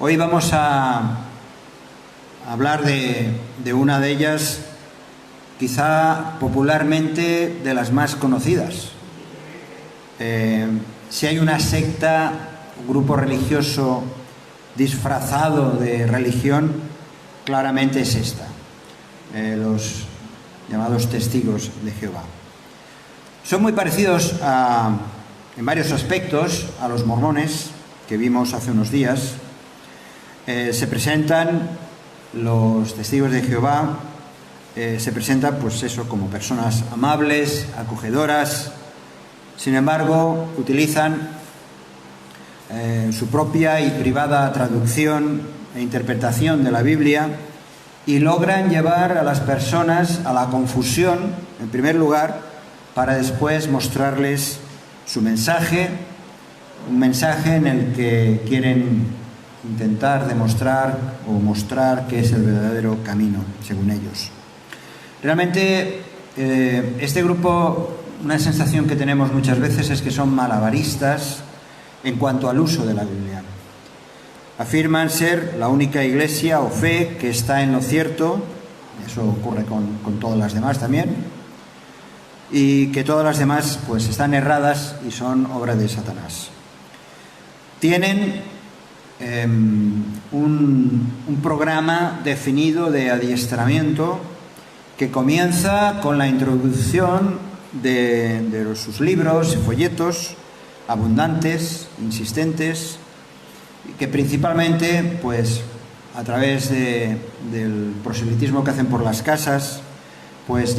Hoy vamos a hablar de una de ellas, quizá popularmente de las más conocidas. Si hay una secta, un grupo religioso disfrazado de religión, claramente es esta, los llamados testigos de Jehová. Son muy parecidos en varios aspectos a los mormones que vimos hace unos días. Se presentan los testigos de Jehová, se presentan pues eso, como personas amables, acogedoras. Sin embargo, utilizan su propia y privada traducción e interpretación de la Biblia y logran llevar a las personas a la confusión, en primer lugar, para después mostrarles su mensaje, un mensaje en el que quieren intentar demostrar o mostrar que es el verdadero camino, según ellos. Realmente, este grupo, una sensación que tenemos muchas veces es que son malabaristas en cuanto al uso de la Biblia. Afirman ser la única iglesia o fe que está en lo cierto, eso ocurre con todas las demás también, y que todas las demás pues están erradas y son obra de Satanás. Tienen un programa definido de adiestramiento que comienza con la introducción de sus libros y folletos abundantes, insistentes, que principalmente pues a través del proselitismo que hacen por las casas pues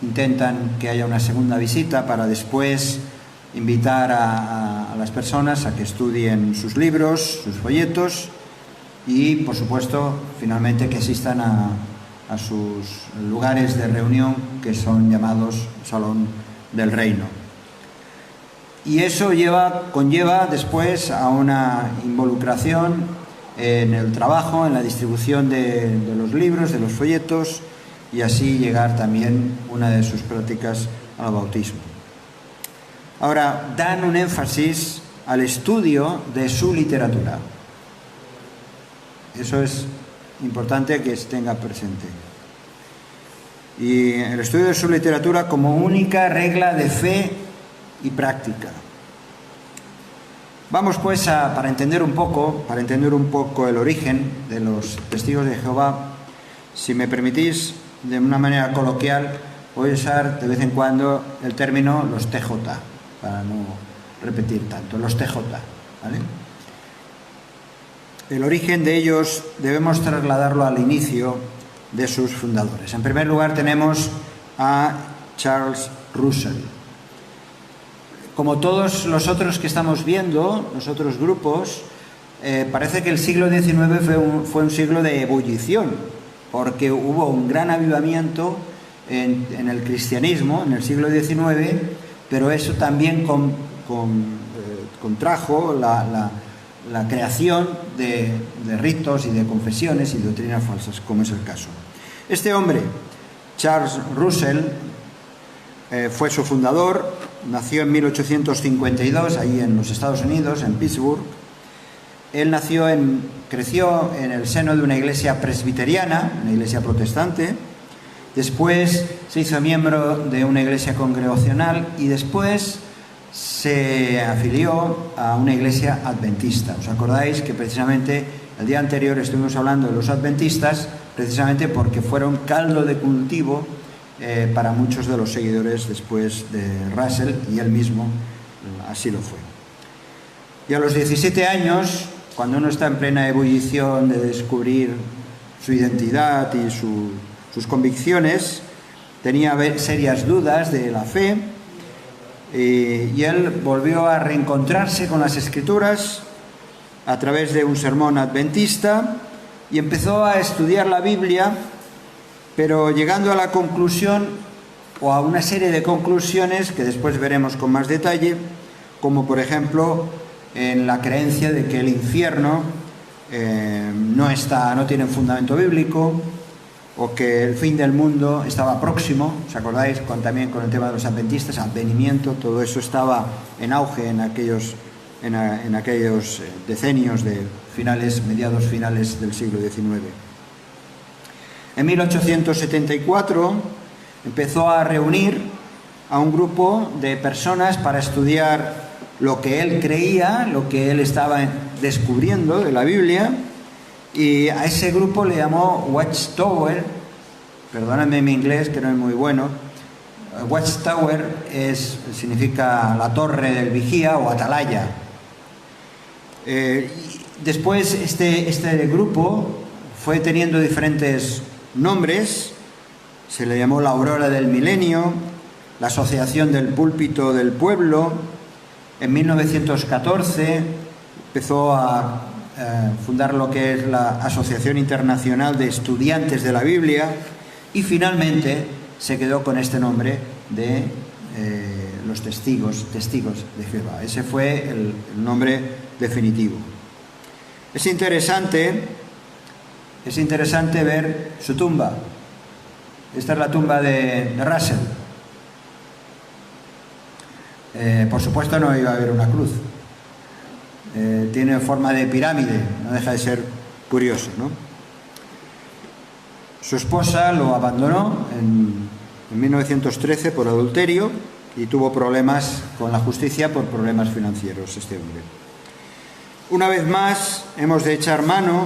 intentan que haya una segunda visita para después invitar a las personas a que estudien sus libros, sus folletos y, por supuesto, finalmente que asistan a sus lugares de reunión que son llamados Salón del Reino. Y eso conlleva después a una involucración en el trabajo, en la distribución de los libros, de los folletos y así llegar también una de sus prácticas al bautismo. Ahora, dan un énfasis al estudio de su literatura. Eso es importante que se tenga presente. Y el estudio de su literatura como única regla de fe y práctica. Vamos pues para entender un poco el origen de los testigos de Jehová, si me permitís, de una manera coloquial, voy a usar de vez en cuando el término los TJ, para no repetir tanto, los TJ, ¿vale? El origen de ellos debemos trasladarlo al inicio de sus fundadores. En primer lugar tenemos a Charles Russell. Como todos los otros que estamos viendo, los otros grupos, parece que el siglo XIX fue un siglo de ebullición, porque hubo un gran avivamiento en el cristianismo en el siglo XIX, pero eso también contrajo la creación de ritos y de confesiones y doctrinas falsas, como es el caso. Este hombre, Charles Russell, fue su fundador, nació en 1852, ahí en los Estados Unidos, en Pittsburgh. Él creció en el seno de una iglesia presbiteriana, una iglesia protestante. Después se hizo miembro de una iglesia congregacional y después se afilió a una iglesia adventista. ¿Os acordáis que precisamente el día anterior estuvimos hablando de los adventistas, precisamente porque fueron caldo de cultivo para muchos de los seguidores después de Russell, y él mismo así lo fue. Y a los 17 años, cuando uno está en plena ebullición de descubrir su identidad y sus convicciones, tenía serias dudas de la fe, y él volvió a reencontrarse con las Escrituras a través de un sermón adventista y empezó a estudiar la Biblia, pero llegando a la conclusión, o a una serie de conclusiones que después veremos con más detalle, como por ejemplo en la creencia de que el infierno no tiene un fundamento bíblico, o que el fin del mundo estaba próximo. ¿Os acordáis también con el tema de los adventistas, advenimiento? Todo eso estaba en auge en aquellos en aquellos decenios de mediados finales del siglo XIX. En 1874 empezó a reunir a un grupo de personas para estudiar lo que él creía, lo que él estaba descubriendo de la Biblia, y a ese grupo le llamó Watchtower. Perdóname mi inglés, que no es muy bueno. Watchtower significa la torre del vigía o atalaya. Después este grupo fue teniendo diferentes nombres. Se le llamó la Aurora del Milenio, la Asociación del Púlpito del Pueblo. En 1914 empezó a fundar lo que es la Asociación Internacional de Estudiantes de la Biblia, y finalmente se quedó con este nombre de los testigos de Jehová. Ese fue el nombre definitivo. Es interesante ver su tumba. Esta es la tumba de Russell. Por supuesto no iba a haber una cruz. Tiene forma de pirámide, no deja de ser curioso, ¿no? Su esposa lo abandonó en 1913 por adulterio y tuvo problemas con la justicia por problemas financieros este hombre. Una vez más hemos de echar mano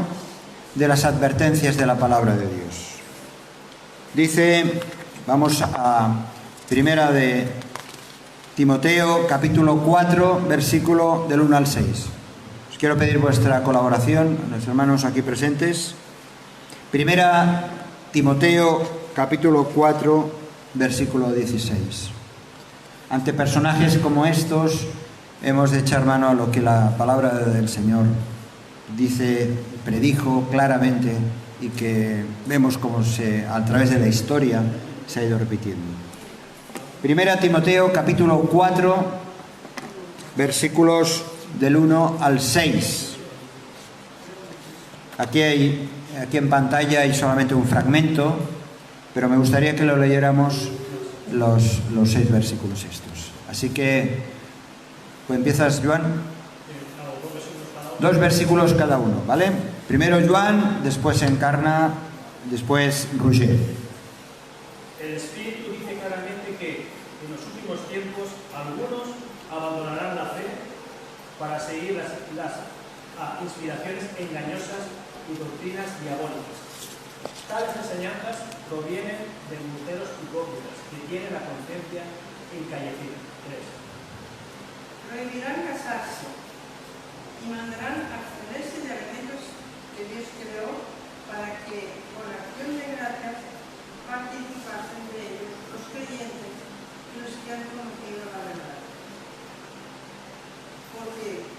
de las advertencias de la palabra de Dios. Dice, vamos a primera de Timoteo, capítulo 4, versículo del 1 al 6. Os quiero pedir vuestra colaboración, a los hermanos aquí presentes. Primera Timoteo, capítulo 4, versículo 16. Ante personajes como estos, hemos de echar mano a lo que la palabra del Señor dice, predijo claramente, y que vemos cómo a través de la historia se ha ido repitiendo. Primera Timoteo, capítulo 4, versículos del 1 al 6. Aquí en pantalla hay solamente un fragmento, pero me gustaría que lo leyéramos los 6 versículos estos. Así que, pues empiezas, Joan. 2 versículos cada uno, ¿vale? Primero Joan, después Encarna, después Roger. El Espíritu dice claramente que en los últimos tiempos algunos abandonarán la fe para seguir las inspiraciones engañosas y doctrinas diabólicas. Tales enseñanzas provienen de embusteros hipócritas que tienen la conciencia encallecida. 3. Prohibirán casarse y mandarán abstenerse de alimentos que Dios creó para que, con acción de gracias, participasen de ellos los creyentes y los que han conocido la verdad. Porque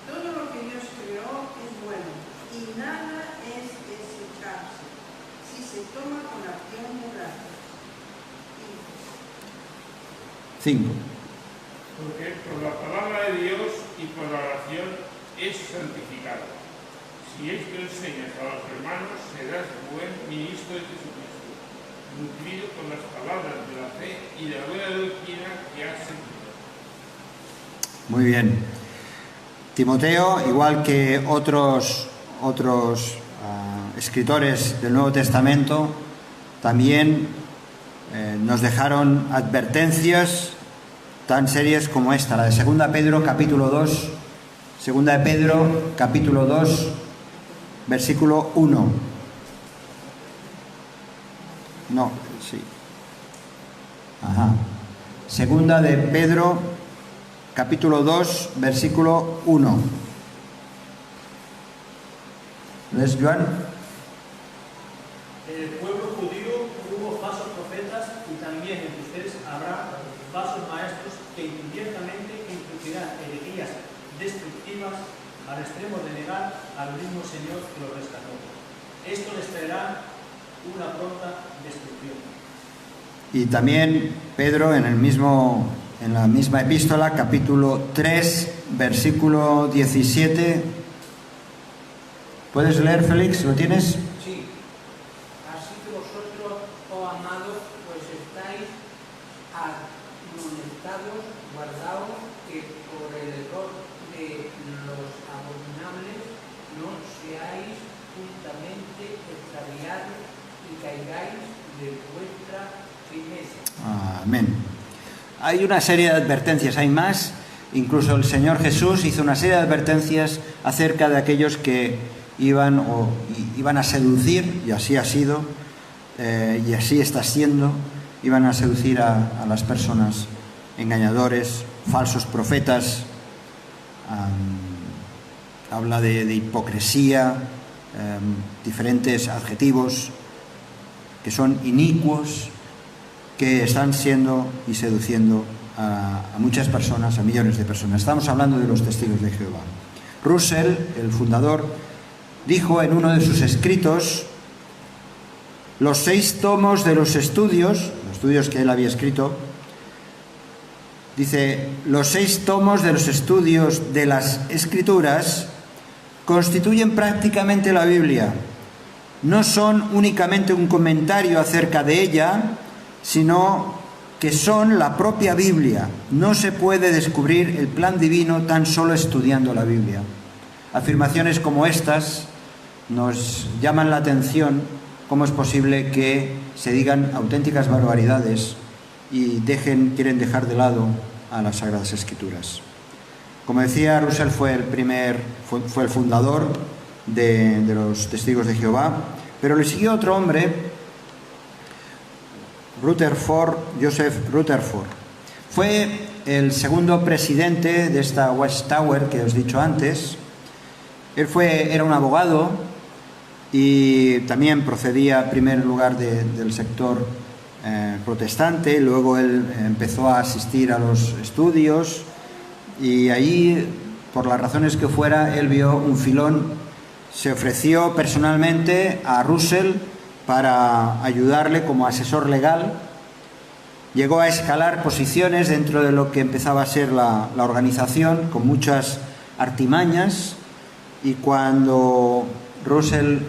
todo lo que Dios creó es bueno y nada es desecharse si se toma con acción de gracias. 5. Porque por la palabra de Dios y por la oración es santificado. Si esto enseñas a los hermanos, serás buen ministro de Jesucristo, nutrido con las palabras de la fe y de la buena doctrina que has sentido. Muy bien. Timoteo, igual que otros escritores del Nuevo Testamento, también nos dejaron advertencias tan serias como esta, la de 2 Pedro capítulo 2, 2 de Pedro capítulo 2, versículo 1. No, sí. Ajá. 2 de Pedro capítulo 2, versículo 1. ¿Ves, Joan? En el pueblo judío hubo falsos profetas y también entre ustedes habrá falsos maestros que encubiertamente introducirán herejías destructivas al extremo de negar al mismo Señor que los rescató. Esto les traerá una pronta destrucción. Y también Pedro en la misma epístola, capítulo 3, versículo 17. ¿Puedes leer, Félix? ¿Lo tienes? Sí. Así que vosotros, oh amados, pues estáis amonestados, guardaos que por el error de los abominables no seáis juntamente extraviados y caigáis de vuestra firmeza. Amén. Hay una serie de advertencias, hay más. Incluso el Señor Jesús hizo una serie de advertencias acerca de aquellos que iban a seducir, y así ha sido, y así está siendo, iban a seducir a las personas, engañadores, falsos profetas. Habla de hipocresía, diferentes adjetivos que son inicuos, que están siendo y seduciendo a muchas personas, a millones de personas. Estamos hablando de los testigos de Jehová. Russell, el fundador, dijo en uno de sus escritos: los 6 tomos de los estudios que él había escrito, dice, los 6 tomos de los estudios de las Escrituras constituyen prácticamente la Biblia. No son únicamente un comentario acerca de ella, sino que son la propia Biblia. No se puede descubrir el plan divino tan solo estudiando la Biblia. Afirmaciones como estas nos llaman la atención. ¿Cómo es posible que se digan auténticas barbaridades y quieren dejar de lado a las Sagradas Escrituras? Como decía, Russell fue el fundador de los Testigos de Jehová, pero le siguió otro hombre, Joseph Rutherford. Fue el segundo presidente de esta Watchtower que os he dicho antes. Él era un abogado y también procedía en primer lugar del sector protestante. Luego él empezó a asistir a los estudios y allí, por las razones que fuera, él vio un filón. Se ofreció personalmente a Russell para ayudarle como asesor legal. Llegó a escalar posiciones dentro de lo que empezaba a ser la organización, con muchas artimañas, y cuando Russell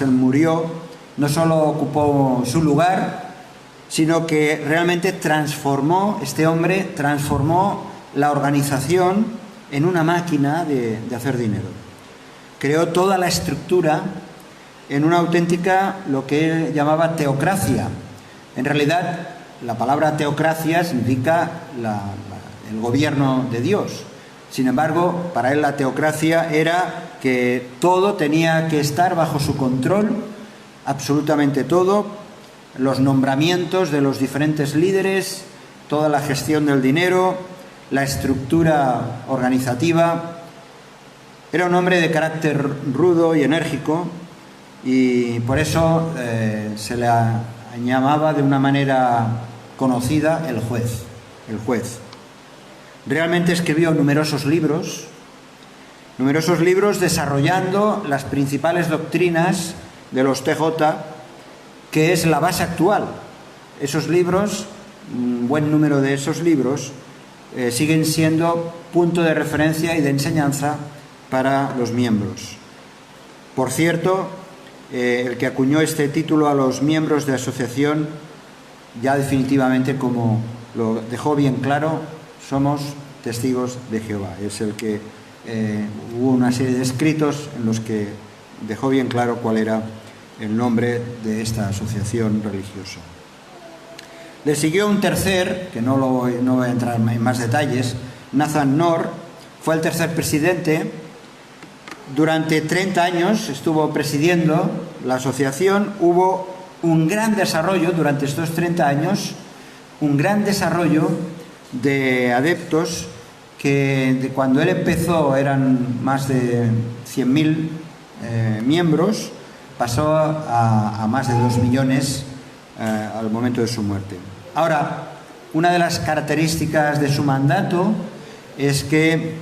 murió, no solo ocupó su lugar, sino que realmente este hombre transformó la organización en una máquina de hacer dinero. Creó toda la estructura en una auténtica, lo que él llamaba teocracia. En realidad, la palabra teocracia significa el gobierno de Dios. Sin embargo, para él la teocracia era que todo tenía que estar bajo su control, absolutamente todo, los nombramientos de los diferentes líderes, toda la gestión del dinero, la estructura organizativa. Era un hombre de carácter rudo y enérgico, y por eso se le llamaba de una manera conocida el juez. Realmente escribió numerosos libros desarrollando las principales doctrinas de los TJ, que es la base actual. Esos libros, un buen número de esos libros, siguen siendo punto de referencia y de enseñanza para los miembros. Por cierto, el que acuñó este título a los miembros de la asociación, ya definitivamente, como lo dejó bien claro, somos testigos de Jehová. Es el que hubo una serie de escritos en los que dejó bien claro cuál era el nombre de esta asociación religiosa. Le siguió un tercer, que no voy a entrar en más detalles, Nathan Knorr. Fue el tercer presidente. Durante 30 años estuvo presidiendo la asociación. Hubo un gran desarrollo durante estos 30 años, un gran desarrollo de adeptos, que de cuando él empezó eran más de 100.000 miembros, pasó a más de 2 millones al momento de su muerte. Ahora, una de las características de su mandato es que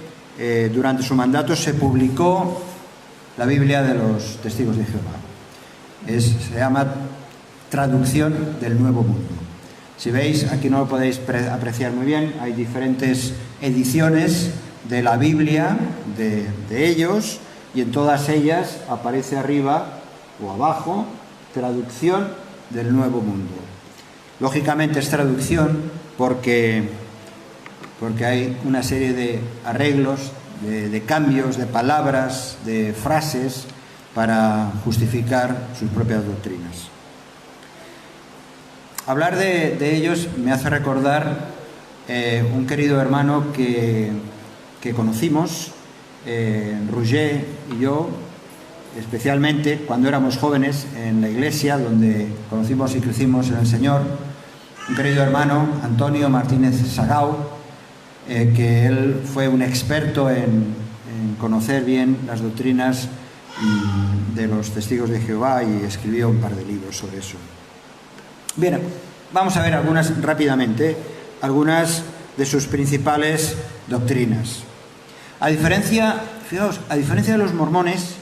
durante su mandato se publicó la Biblia de los Testigos de Jehová. Se llama Traducción del Nuevo Mundo. Si veis, aquí no lo podéis apreciar muy bien, hay diferentes ediciones de la Biblia de ellos, y en todas ellas aparece arriba o abajo Traducción del Nuevo Mundo. Lógicamente es traducción porque hay una serie de arreglos, de cambios, de palabras, de frases para justificar sus propias doctrinas. Hablar de ellos me hace recordar un querido hermano que conocimos, Roger y yo, especialmente cuando éramos jóvenes en la iglesia donde conocimos y crecimos en el Señor, un querido hermano, Antonio Martínez Sagao, que él fue un experto en conocer bien las doctrinas de los testigos de Jehová y escribió un par de libros sobre eso. Bien, vamos a ver rápidamente algunas de sus principales doctrinas. A diferencia de los mormones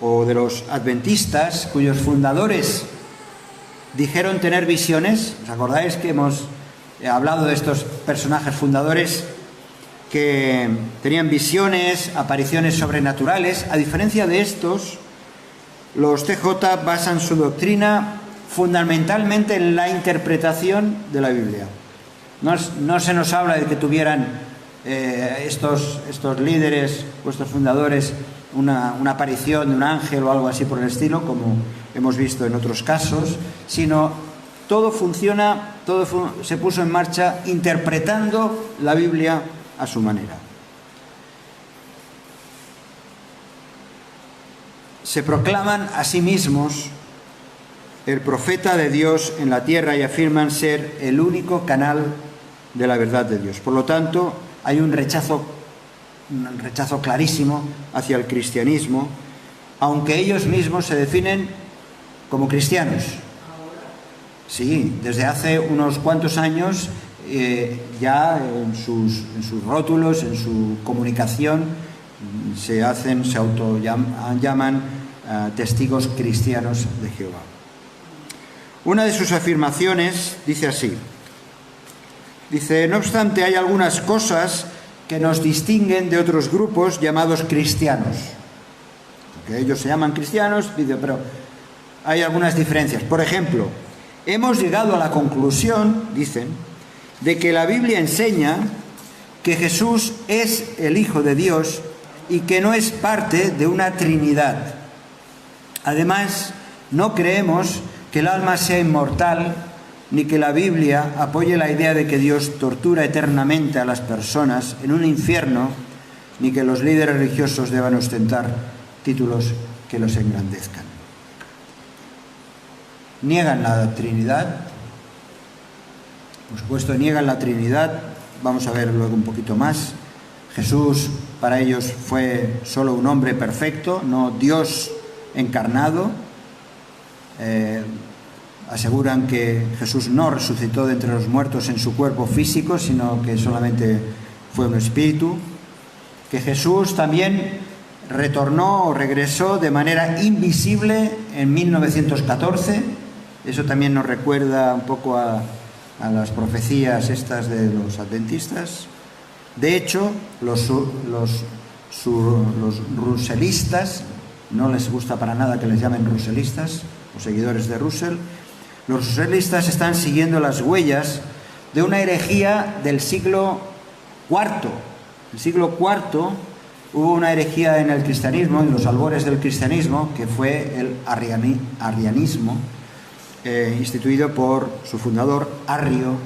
o de los adventistas, cuyos fundadores dijeron tener visiones, ¿os acordáis que hemos hablado de estos personajes fundadores que tenían visiones, apariciones sobrenaturales? A diferencia de estos, los TJ basan su doctrina fundamentalmente en la interpretación de la Biblia. No se nos habla de que tuvieran estos líderes, vuestros fundadores, una aparición de un ángel o algo así por el estilo, como hemos visto en otros casos, sino todo se puso en marcha interpretando la Biblia a su manera. Se proclaman a sí mismos el profeta de Dios en la tierra y afirman ser el único canal de la verdad de Dios. Por lo tanto, hay un rechazo clarísimo hacia el cristianismo, aunque ellos mismos se definen como cristianos. Sí, desde hace unos cuantos años ya en sus rótulos, en su comunicación, se llaman testigos cristianos de Jehová. Una de sus afirmaciones dice así: no obstante, hay algunas cosas que nos distinguen de otros grupos llamados cristianos. Porque ellos se llaman cristianos, pero hay algunas diferencias. Por ejemplo, hemos llegado a la conclusión, dicen, de que la Biblia enseña que Jesús es el Hijo de Dios y que no es parte de una Trinidad. Además, no creemos que el alma sea inmortal, ni que la Biblia apoye la idea de que Dios tortura eternamente a las personas en un infierno, ni que los líderes religiosos deban ostentar títulos que los engrandezcan. Niegan la Trinidad, por supuesto niegan la Trinidad, vamos a ver luego un poquito más. Jesús para ellos fue solo un hombre perfecto, no Dios encarnado. Aseguran que Jesús no resucitó de entre los muertos en su cuerpo físico, sino que solamente fue un espíritu. Que Jesús también regresó de manera invisible en 1914. Eso también nos recuerda un poco a las profecías estas de los adventistas. De hecho, los russellistas, no les gusta para nada que les llamen russellistas, los seguidores de Russell, los russellistas están siguiendo las huellas de una herejía del siglo IV. En el siglo IV hubo una herejía en el cristianismo, en los albores del cristianismo, que fue el arrianismo, instituido por su fundador, Arrio,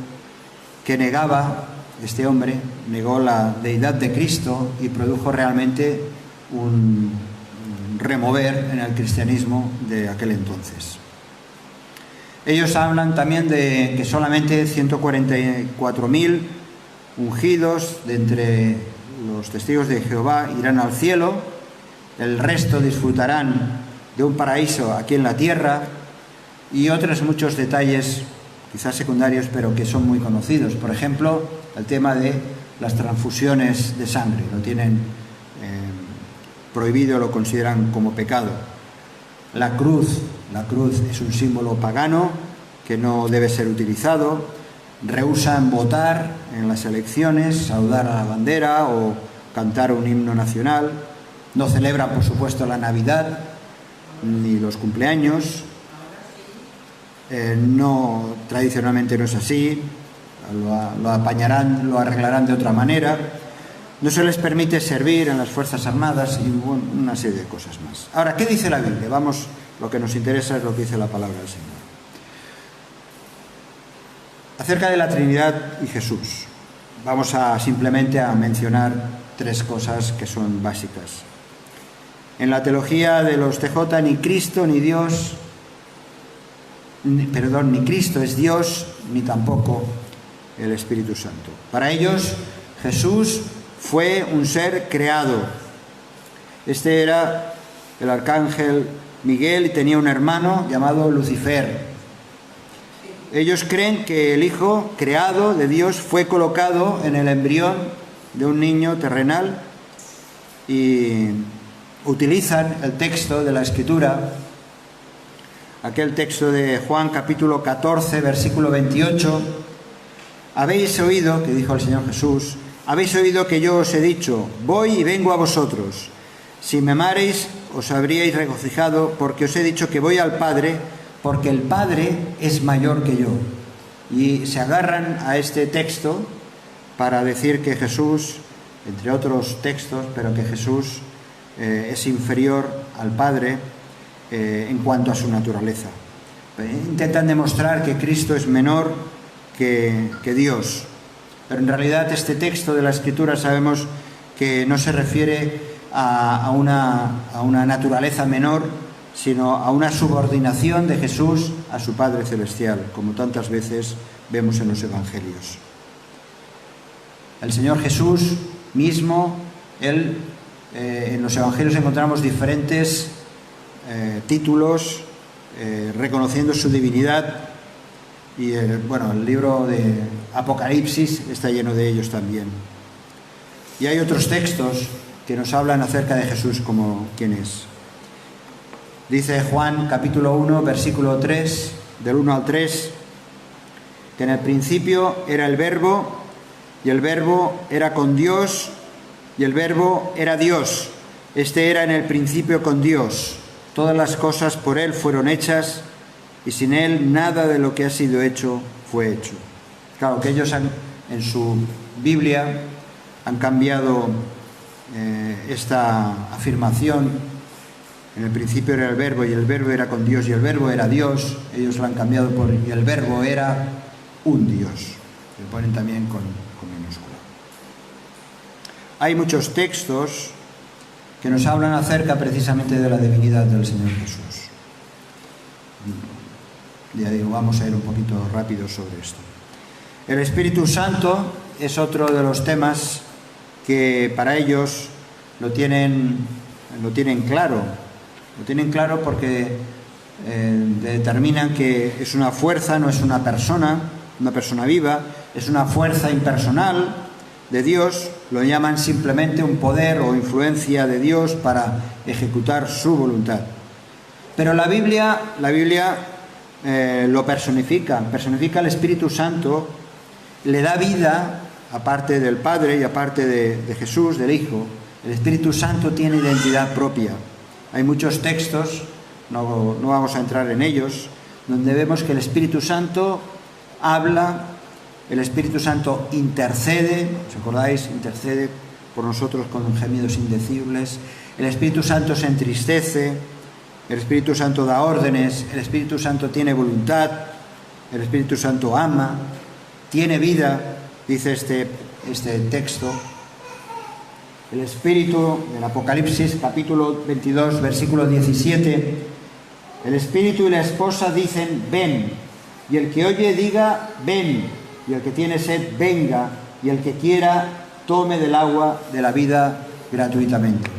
que este hombre negó la deidad de Cristo y produjo realmente un remover en el cristianismo de aquel entonces. Ellos hablan también de que solamente 144.000 ungidos de entre los testigos de Jehová irán al cielo, el resto disfrutarán de un paraíso aquí en la tierra, y otros muchos detalles, quizás secundarios, pero que son muy conocidos. Por ejemplo, el tema de las transfusiones de sangre. Lo tienen prohibido, lo consideran como pecado. La cruz es un símbolo pagano que no debe ser utilizado. Rehúsan votar en las elecciones, saludar a la bandera o cantar un himno nacional. No celebran, por supuesto, la Navidad ni los cumpleaños. No, tradicionalmente no es así, lo apañarán, lo arreglarán de otra manera. No se les permite servir en las Fuerzas Armadas y una serie de cosas más. Ahora, ¿qué dice la Biblia? Vamos, lo que nos interesa es lo que dice la palabra del Señor. Acerca de la Trinidad y Jesús, vamos simplemente a mencionar 3 cosas que son básicas. En la teología de los TJ, ni Cristo es Dios, ni tampoco el Espíritu Santo. Para ellos, Jesús fue un ser creado. Este era el arcángel Miguel y tenía un hermano llamado Lucifer. Ellos creen que el Hijo creado de Dios fue colocado en el embrión de un niño terrenal y utilizan el texto de la Escritura, aquel texto de Juan capítulo 14, versículo 28. Habéis oído, que dijo el Señor Jesús, habéis oído que yo os he dicho, voy y vengo a vosotros. Si me amareis, os habríais regocijado, porque os he dicho que voy al Padre, porque el Padre es mayor que yo. Y se agarran a este texto para decir que Jesús, entre otros textos, pero que Jesús es inferior al Padre en cuanto a su naturaleza. Intentan demostrar que Cristo es menor que Dios. Pero en realidad este texto de la Escritura sabemos que no se refiere a una naturaleza menor, sino a una subordinación de Jesús a su Padre Celestial, como tantas veces vemos en los Evangelios. El Señor Jesús mismo, Él, en los Evangelios encontramos diferentes títulos reconociendo su divinidad, y el libro de Apocalipsis está lleno de ellos también. Y hay otros textos que nos hablan acerca de Jesús como quién es. Dice Juan capítulo 1, versículo 3, del 1 al 3, que en el principio era el Verbo, y el Verbo era con Dios, y el Verbo era Dios. Este era en el principio con Dios. Todas las cosas por Él fueron hechas, y sin Él nada de lo que ha sido hecho fue hecho. Claro que ellos en su Biblia han cambiado esta afirmación. En el principio era el Verbo, y el Verbo era con Dios, y el Verbo era Dios. Ellos lo han cambiado por y el Verbo era un Dios. Le ponen también con minúscula. Hay muchos textos que nos hablan acerca precisamente de la divinidad del Señor Jesús. Ya digo, vamos a ir un poquito rápido sobre esto. El Espíritu Santo es otro de los temas que para ellos lo tienen claro. Lo tienen claro porque determinan que es una fuerza, no es una persona viva, es una fuerza impersonal de Dios. Lo llaman simplemente un poder o influencia de Dios para ejecutar su voluntad. Pero la Biblia lo personifica al Espíritu Santo, le da vida, aparte del Padre y aparte de Jesús, del Hijo. El Espíritu Santo tiene identidad propia. Hay muchos textos, no vamos a entrar en ellos, donde vemos que el Espíritu Santo habla, el Espíritu Santo intercede, ¿os acordáis? Intercede por nosotros con gemidos indecibles. El Espíritu Santo se entristece, el Espíritu Santo da órdenes, el Espíritu Santo tiene voluntad, el Espíritu Santo ama, tiene vida, dice este texto. El Espíritu del Apocalipsis, capítulo 22, versículo 17, el Espíritu y la esposa dicen, ven, y el que oye diga, ven, y el que tiene sed, venga, y el que quiera, tome del agua de la vida gratuitamente.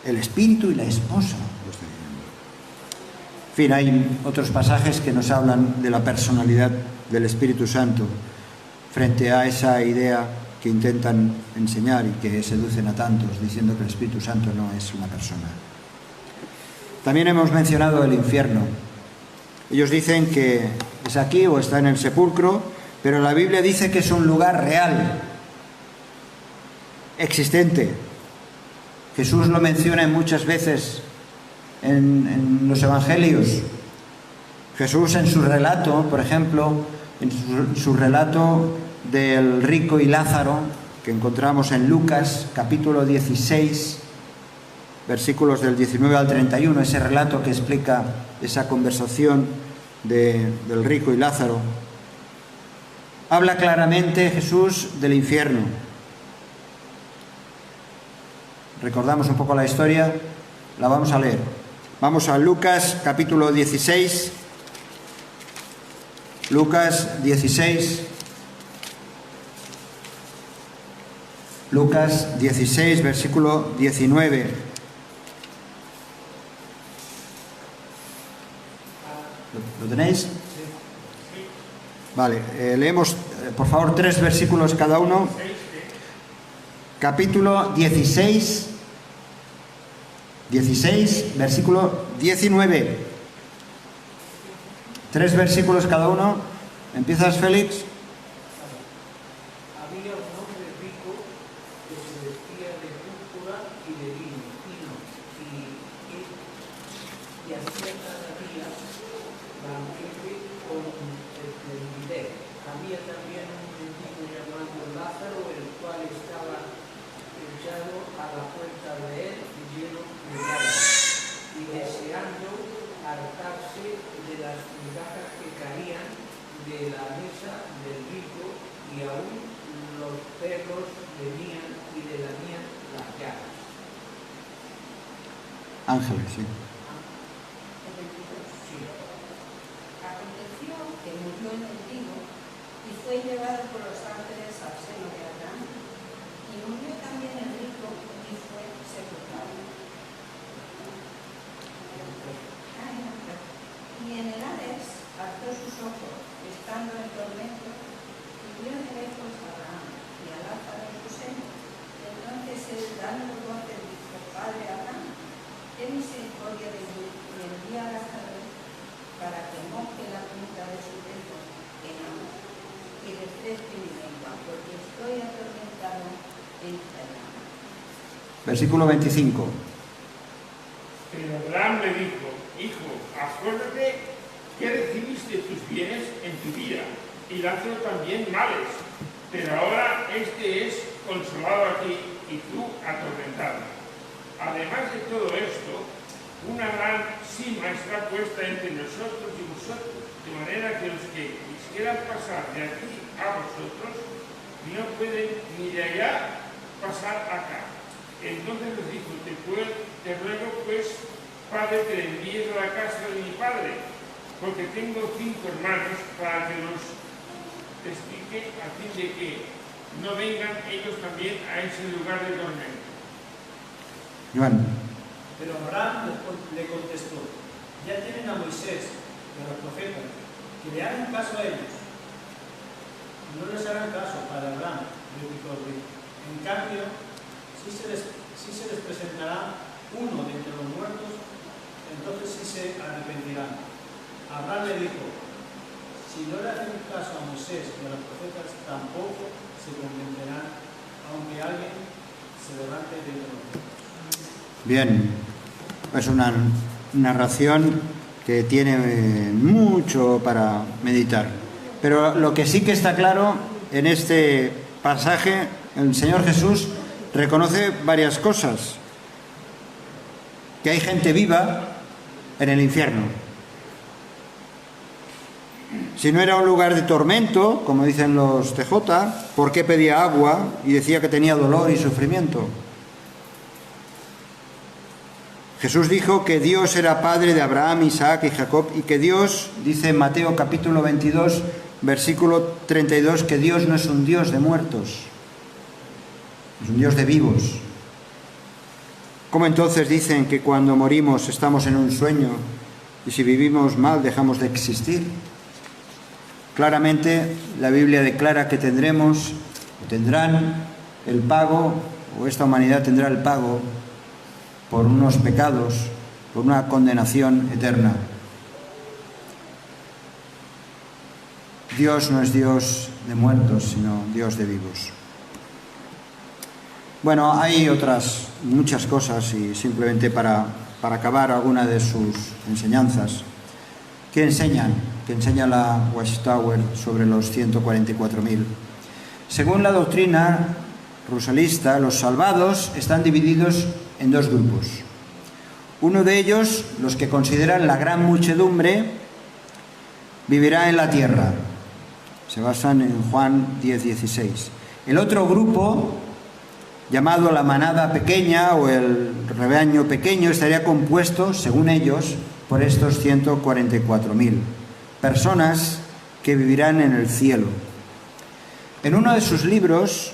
El Espíritu y la esposa. En fin, hay otros pasajes que nos hablan de la personalidad del Espíritu Santo frente a esa idea que intentan enseñar y que seducen a tantos diciendo que el Espíritu Santo no es una persona. También hemos mencionado el infierno. Ellos dicen que es aquí o está en el sepulcro, pero la Biblia dice que es un lugar real, existente. Jesús lo menciona muchas veces en los Evangelios. Jesús en su relato, por ejemplo, en su relato del rico y Lázaro, que encontramos en Lucas capítulo 16, versículos del 19 al 31, ese relato que explica esa conversación del rico y Lázaro, habla claramente Jesús del infierno. Recordamos un poco la historia, la vamos a leer. Vamos a Lucas capítulo 16. Lucas 16. Lucas 16, versículo 19. ¿Lo tenéis? Vale, leemos, por favor, 3 versículos cada uno. Capítulo 16, versículo 19. 3 versículos cada uno. ¿Empiezas, Félix? Había un hombre rico que se vestía de púrpura y de lino fino y hacía cada día banquete con esplendidez. Había también un mendigo llamado Lázaro, el cual estaba echado a la puerta de él y lleno de llagas, y deseando hartarse de las migajas que caían de la mesa del rico, y aún los perros venían y le lamían las llagas. Ángeles, sí. Aconteció que murió el mendigo y fue llevado por los ángeles al seno de Abraham, y murió también el rico y fue sepultado. Y en el Hades alzó sus ojos, estando en tormento, y vio de lejos a Abraham y a Lázaro en su seno. Entonces él, dando voces, dijo: Padre Abraham, ten misericordia de mí y envía a Lázaro para que moje la punta de su dedo en agua y refresque mi lengua, porque estoy atormentado en esta llama. Versículo 25. Pero Abraham le dijo: Hijo, acuérdate que recibiste tus bienes en tu vida, y Lázaro también males, pero ahora este es consolado aquí y tú atormentado. Además de todo esto, una gran sima está puesta entre nosotros y vosotros, de manera que los que quisieran pasar de aquí a vosotros no pueden ni de allá pasar acá. Entonces les dijo: te ruego pues, Padre, que le envíes a la casa de mi padre, porque tengo 5 hermanos, para que los explique, a fin de que no vengan ellos también a ese lugar de tormento. Joan. Pero Abraham le contestó: ya tienen a Moisés y a los profetas, que le hagan caso a ellos. No les harán caso, padre Abraham, replicó el rey. En cambio, si se les presentará uno de entre los muertos, entonces sí se arrepentirán. Abraham le dijo: si no le hacen caso a Moisés y a los profetas, tampoco se convencerán, aunque alguien se levante de entre los muertos. Bien, es una narración que tiene mucho para meditar. Pero lo que sí que está claro en este pasaje, el Señor Jesús reconoce varias cosas. Que hay gente viva en el infierno. Si no era un lugar de tormento, como dicen los TJ, ¿por qué pedía agua y decía que tenía dolor y sufrimiento? Jesús dijo que Dios era padre de Abraham, Isaac y Jacob, y que Dios, dice en Mateo capítulo 22, versículo 32, que Dios no es un Dios de muertos, es un Dios de vivos. ¿Cómo entonces dicen que cuando morimos estamos en un sueño y si vivimos mal dejamos de existir? Claramente la Biblia declara que tendrán el pago, o esta humanidad tendrá el pago por unos pecados, por una condenación eterna. Dios no es Dios de muertos, sino Dios de vivos. Bueno, hay otras muchas cosas y simplemente para acabar alguna de sus enseñanzas. ¿Qué enseñan? ¿Qué enseña la Watchtower sobre los 144.000? Según la doctrina rusalista, los salvados están divididos en dos grupos. Uno de ellos, los que consideran la gran muchedumbre, vivirá en la tierra. Se basan en Juan 10:16. El otro grupo, llamado la manada pequeña o el rebaño pequeño, estaría compuesto, según ellos, por estos 144.000 personas que vivirán en el cielo. En uno de sus libros,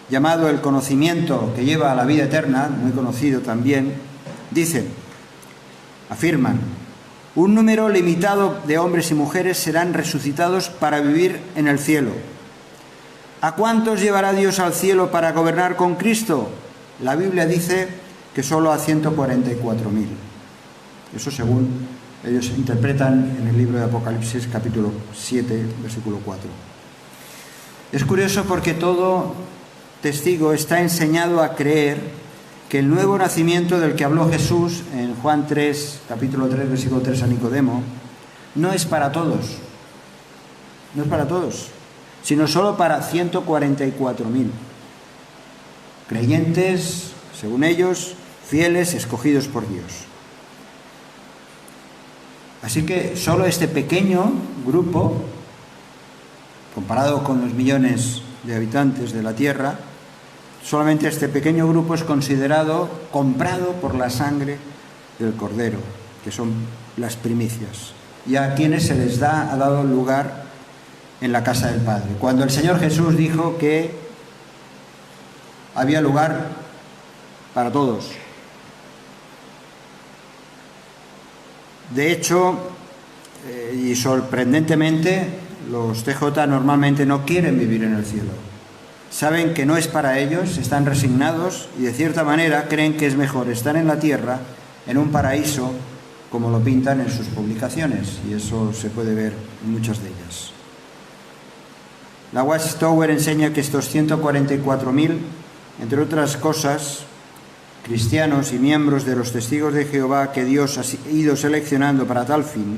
llamado El conocimiento que lleva a la vida eterna, muy conocido también, dicen, afirman, un número limitado de hombres y mujeres serán resucitados para vivir en el cielo. ¿A cuántos llevará Dios al cielo para gobernar con Cristo? La Biblia dice que solo a 144.000. Eso según ellos interpretan en el libro de Apocalipsis, capítulo 7, versículo 4. Es curioso porque todo testigo está enseñado a creer que el nuevo nacimiento del que habló Jesús en Juan 3, capítulo 3, versículo 3 a Nicodemo, no es para todos. No es para todos, sino solo para 144.000. Creyentes, según ellos, fieles, escogidos por Dios. Así que solo este pequeño grupo, comparado con los millones de habitantes de la tierra, solamente este pequeño grupo es considerado comprado por la sangre del Cordero, que son las primicias, y a quienes se les ha dado lugar en la casa del Padre. Cuando el Señor Jesús dijo que había lugar para todos. De hecho, y sorprendentemente, los TJ normalmente no quieren vivir en el cielo. Saben que no es para ellos, están resignados y de cierta manera creen que es mejor estar en la tierra, en un paraíso, como lo pintan en sus publicaciones, y eso se puede ver en muchas de ellas. La Watchtower enseña que estos 144.000, entre otras cosas, cristianos y miembros de los testigos de Jehová que Dios ha ido seleccionando para tal fin,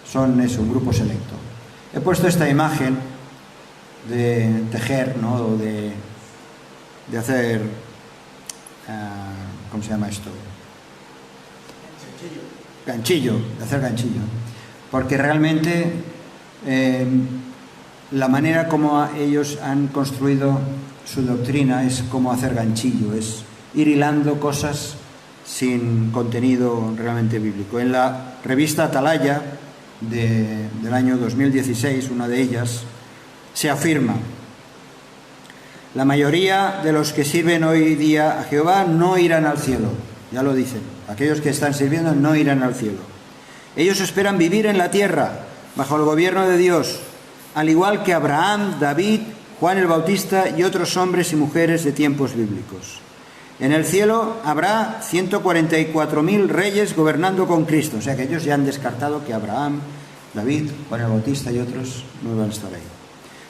son un grupo selecto. He puesto esta imagen de tejer, ¿no? O de hacer, ¿cómo se llama esto? Ganchillo, de hacer ganchillo. Porque realmente la manera como ellos han construido su doctrina es como hacer ganchillo, es ir hilando cosas sin contenido realmente bíblico. En la revista Atalaya del año 2016, una de ellas, se afirma: la mayoría de los que sirven hoy día a Jehová no irán al cielo. Ya lo dicen, aquellos que están sirviendo no irán al cielo. Ellos esperan vivir en la tierra, bajo el gobierno de Dios, al igual que Abraham, David, Juan el Bautista y otros hombres y mujeres de tiempos bíblicos. En el cielo habrá 144.000 reyes gobernando con Cristo. O sea que ellos ya han descartado que Abraham, David, Juan el Bautista y otros no van a estar ahí.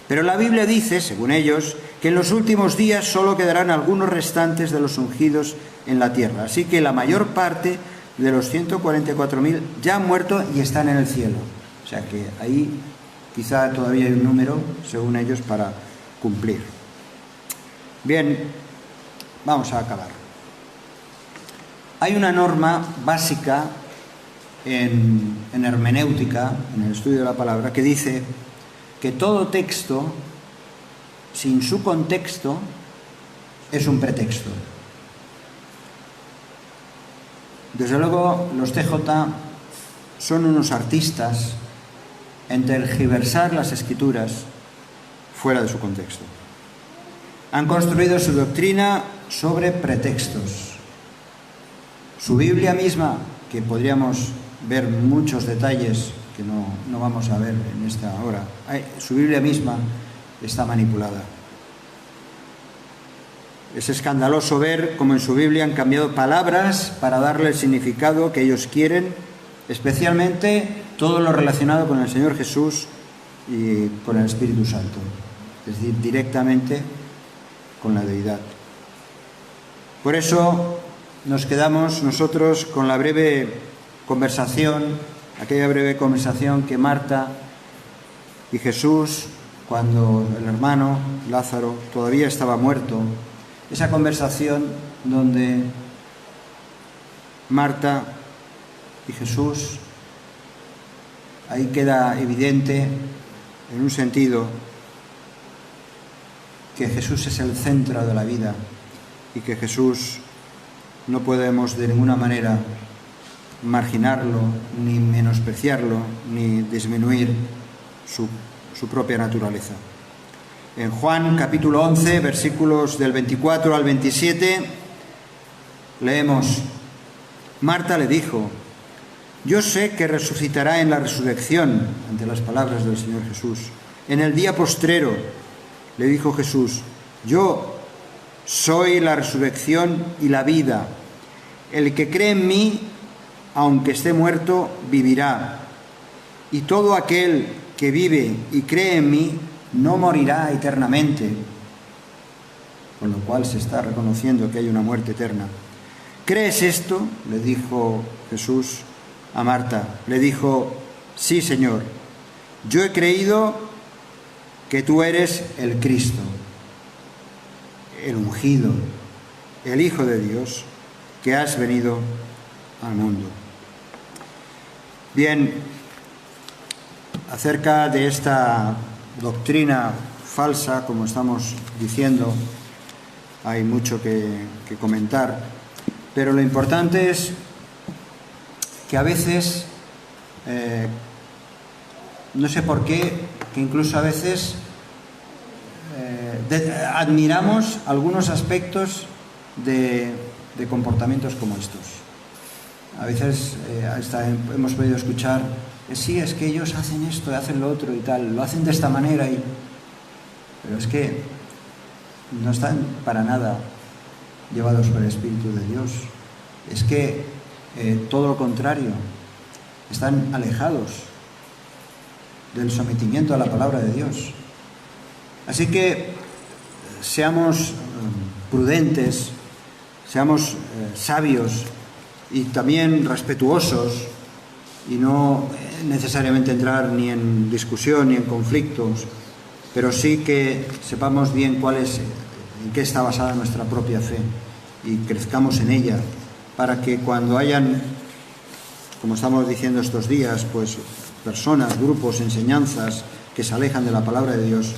Pero la Biblia dice, según ellos, que en los últimos días solo quedarán algunos restantes de los ungidos en la tierra. Así que la mayor parte de los 144.000 ya han muerto y están en el cielo. O sea que ahí quizá todavía hay un número, según ellos, para cumplir. Bien, vamos a acabar. Hay una norma básica en hermenéutica, en el estudio de la palabra, que dice que todo texto, sin su contexto, es un pretexto. Desde luego, los TJ son unos artistas en tergiversar las escrituras fuera de su contexto. Han construido su doctrina sobre pretextos. Su Biblia misma, que podríamos ver muchos detalles que no vamos a ver en esta hora, su Biblia misma está manipulada. Es escandaloso ver cómo en su Biblia han cambiado palabras para darle el significado que ellos quieren, especialmente todo lo relacionado con el Señor Jesús y con el Espíritu Santo, es decir, directamente con la deidad. Por eso nos quedamos nosotros con la breve conversación aquella breve conversación que Marta y Jesús, cuando el hermano Lázaro todavía estaba muerto, esa conversación donde Marta y Jesús, ahí queda evidente en un sentido que Jesús es el centro de la vida y que Jesús no podemos de ninguna manera marginarlo, ni menospreciarlo, ni disminuir su propia naturaleza. En Juan capítulo 11, versículos del 24 al 27, leemos: Marta le dijo: yo sé que resucitará en la resurrección, ante las palabras del Señor Jesús. En el día postrero, le dijo Jesús: yo soy la resurrección y la vida. El que cree en mí, aunque esté muerto, vivirá. Y todo aquel que vive y cree en mí, no morirá eternamente. Con lo cual se está reconociendo que hay una muerte eterna. ¿Crees esto?, le dijo Jesús a Marta. Le dijo: sí, Señor, yo he creído que tú eres el Cristo, el ungido, el Hijo de Dios, que has venido al mundo. Bien, acerca de esta doctrina falsa, como estamos diciendo, hay mucho que comentar, pero lo importante es que a veces, no sé por qué, que incluso a veces admiramos algunos aspectos de comportamientos como estos. A veces hasta hemos podido escuchar: sí, es que ellos hacen esto, hacen lo otro y tal, lo hacen de esta manera, pero es que no están para nada llevados por el Espíritu de Dios. Es que todo lo contrario, están alejados del sometimiento a la palabra de Dios. Así que seamos prudentes, seamos sabios y también respetuosos, y no necesariamente entrar ni en discusión ni en conflictos, pero sí que sepamos bien en qué está basada nuestra propia fe y crezcamos en ella, para que cuando hayan, como estamos diciendo estos días, pues personas, grupos, enseñanzas que se alejan de la palabra de Dios,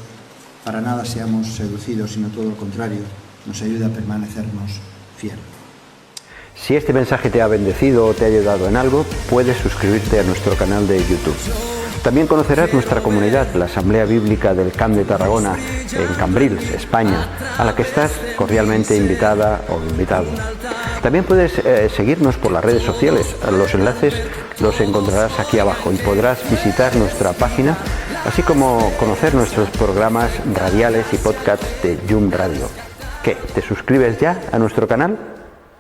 para nada seamos seducidos, sino todo lo contrario, nos ayude a permanecernos fieles. Si este mensaje te ha bendecido o te ha ayudado en algo, puedes suscribirte a nuestro canal de YouTube. También conocerás nuestra comunidad, la Asamblea Bíblica del Camp de Tarragona, en Cambrils, España, a la que estás cordialmente invitada o invitado. También puedes seguirnos por las redes sociales. Los enlaces los encontrarás aquí abajo y podrás visitar nuestra página, así como conocer nuestros programas radiales y podcasts de Yum Radio. ¿Qué? ¿Te suscribes ya a nuestro canal?